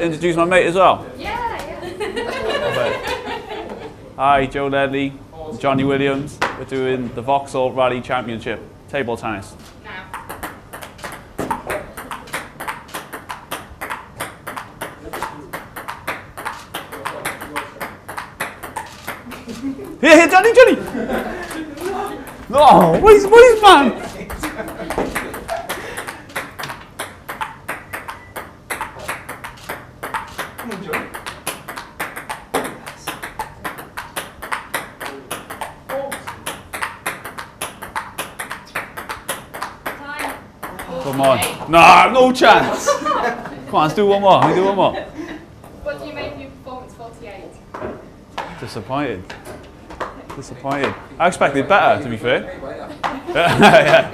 introduce my mate as well? Yeah. Hi, Joe Ledley, Johnny Williams. We're doing the Vauxhall Rally Championship, table tennis. Here, Johnny! Oh, what is man? Come on, Johnny. Come on. Nah, no chance. Come on, let's do one more. What do you make of your performance 48? Disappointed. I expected better, to be fair. Yeah.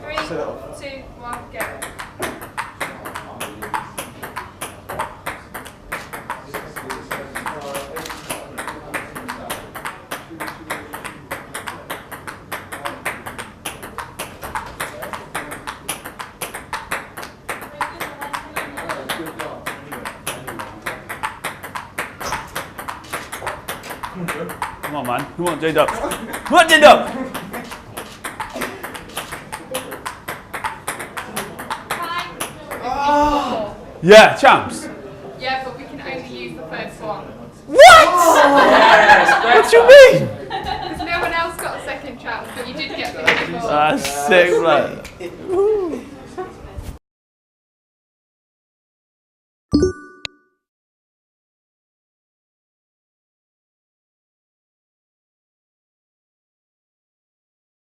3, 2, 1, go. Come on, man. Come on, J-Dawg. Come on, J-Dawg. Yeah, champs. Yeah, but we can only use the first one. What? What do you mean? Because no one else got a second chance, but you did get the first one. That's sick, man.